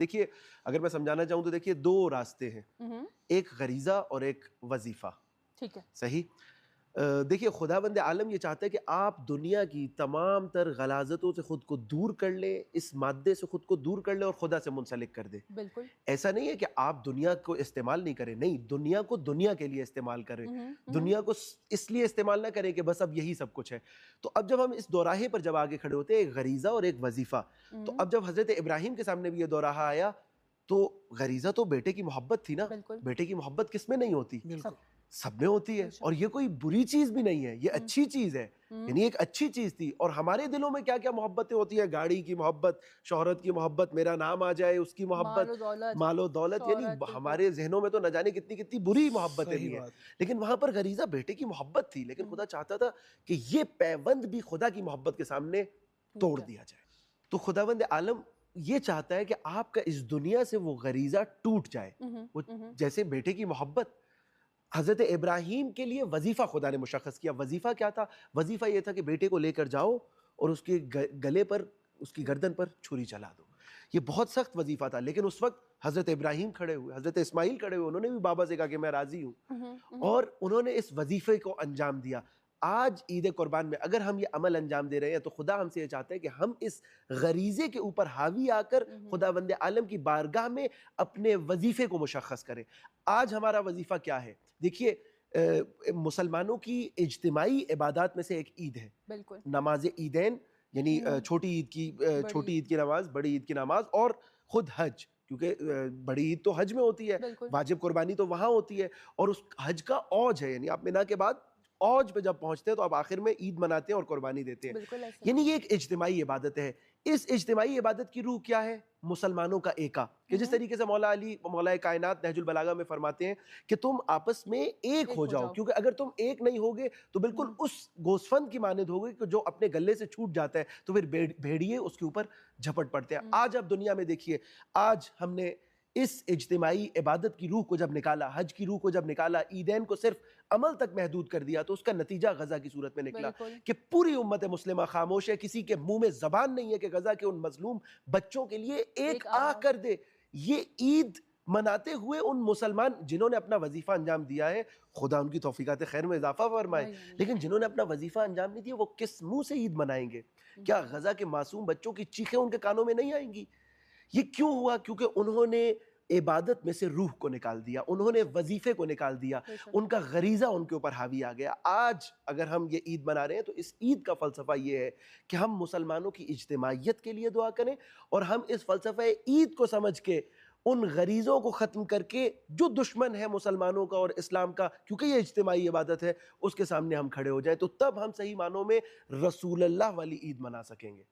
دیکھیے اگر میں سمجھانا چاہوں تو دیکھیے دو راستے ہیں، ایک غریزہ اور ایک وظیفہ. ٹھیک ہے. صحیح. دیکھیے خداوند عالم یہ چاہتا ہے کہ آپ دنیا کی تمام تر غلاظتوں سے خود کو دور کر لیں، اس مادے سے خود کو دور کر لیں اور خدا سے منسلک کر دیں. بالکل. ایسا نہیں ہے کہ آپ دنیا کو استعمال نہیں کریں، نہیں، دنیا کو دنیا کے لیے استعمال کریں، دنیا کو اس لیے استعمال نہ کریں کہ بس اب یہی سب کچھ ہے. تو اب جب ہم اس دوراہے پر جب آگے کھڑے ہوتے ہیں، ایک غریزہ اور ایک وظیفہ، تو اب جب حضرت ابراہیم کے سامنے بھی یہ دوراہا آیا تو غریزہ تو بیٹے کی محبت تھی نا. بیٹے کی محبت کس میں نہیں ہوتی؟ سب میں ہوتی ہے، اور یہ کوئی بری چیز بھی نہیں ہے، یہ اچھی چیز ہے. یعنی ایک اچھی چیز تھی. اور ہمارے دلوں میں کیا کیا محبتیں ہوتی ہیں، گاڑی کی محبت، شہرت کی محبت، میرا نام آ جائے اس کی محبت، مال و دولت، یعنی ہمارے ذہنوں میں تو نہ جانے کتنی کتنی بری محبتیں بھی ہیں. لیکن وہاں پر غریزہ بیٹے کی محبت تھی، لیکن خدا چاہتا تھا کہ یہ پیوند بھی خدا کی محبت کے سامنے توڑ دیا جائے. تو خداوند عالم یہ چاہتا ہے کہ آپ کا اس دنیا سے وہ غریزہ ٹوٹ جائے. وہ جیسے بیٹے کی محبت، حضرت ابراہیم کے لیے وظیفہ خدا نے مشخص کیا. وظیفہ کیا تھا؟ وظیفہ یہ تھا کہ بیٹے کو لے کر جاؤ اور اس کے گلے پر، اس کی گردن پر چھری چلا دو. یہ بہت سخت وظیفہ تھا، لیکن اس وقت حضرت ابراہیم کھڑے ہوئے، حضرت اسماعیل کھڑے ہوئے، انہوں نے بھی بابا سے کہا کہ میں راضی ہوں، اور انہوں نے اس وظیفے کو انجام دیا. آج عید قربان میں اگر ہم یہ عمل انجام دے رہے ہیں تو خدا ہم سے یہ چاہتا ہے کہ ہم اس غریزے کے اوپر حاوی آ کر خداوند عالم کی بارگاہ میں اپنے وظیفے کو مشخص کریں. آج ہمارا وظیفہ کیا ہے؟ دیکھیے مسلمانوں کی اجتماعی عبادات میں سے ایک عید ہے. بالکل. نماز عیدین، یعنی چھوٹی عید کی نماز، بڑی عید کی نماز، اور خود حج، کیونکہ بڑی عید تو حج میں ہوتی ہے، واجب قربانی تو وہاں ہوتی ہے، اور اس حج کا اوج ہے، یعنی آپ منا کے بعد اوج پہ جب پہنچتے ہیں تو آپ آخر میں عید مناتے ہیں اور قربانی دیتے ہیں. یعنی یہ ایک اجتماعی عبادت ہے. اس اجتماعی عبادت کی روح کیا ہے؟ مسلمانوں کا ایکا، کہ جس طریقے سے مولا علی مولا کائنات نہج البلاغہ میں فرماتے ہیں کہ تم آپس میں ایک ہو جاؤ، کیونکہ اگر تم ایک نہیں ہوگے تو بالکل اس گوسفند کی مانند ہوگے کہ جو اپنے گلے سے چھوٹ جاتا ہے تو پھر بھیڑیے اس کے اوپر جھپٹ پڑتے ہیں. آج اب دنیا میں دیکھیے، آج ہم نے اس اجتماعی عبادت کی روح کو جب نکالا، حج کی روح کو جب نکالا، عیدین کو صرف عمل تک محدود کر دیا، تو اس کا نتیجہ غزہ کی صورت میں نکلا کہ پوری امت مسلمہ خاموش ہے. کسی کے منہ میں زبان نہیں ہے کہ غزہ کے ان مظلوم بچوں کے لیے ایک آہ کر دے. یہ عید مناتے ہوئے ان مسلمان جنہوں نے اپنا وظیفہ انجام دیا ہے، خدا ان کی توفیقات خیر میں اضافہ فرمائے، لیکن جنہوں نے اپنا وظیفہ انجام نہیں دیا وہ کس منہ سے عید منائیں گے؟ کیا غزہ کے معصوم بچوں کی چیخیں ان کے کانوں میں نہیں آئیں گی؟ یہ کیوں ہوا؟ کیونکہ انہوں نے عبادت میں سے روح کو نکال دیا، انہوں نے وظیفے کو نکال دیا، ان کا غریزہ ان کے اوپر حاوی آ گیا. آج اگر ہم یہ عید منا رہے ہیں تو اس عید کا فلسفہ یہ ہے کہ ہم مسلمانوں کی اجتماعیت کے لیے دعا کریں، اور ہم اس فلسفہ عید کو سمجھ کے ان غریزوں کو ختم کر کے جو دشمن ہے مسلمانوں کا اور اسلام کا، کیونکہ یہ اجتماعی عبادت ہے، اس کے سامنے ہم کھڑے ہو جائیں، تو تب ہم صحیح معنوں میں رسول اللہ والی عید منا سکیں گے.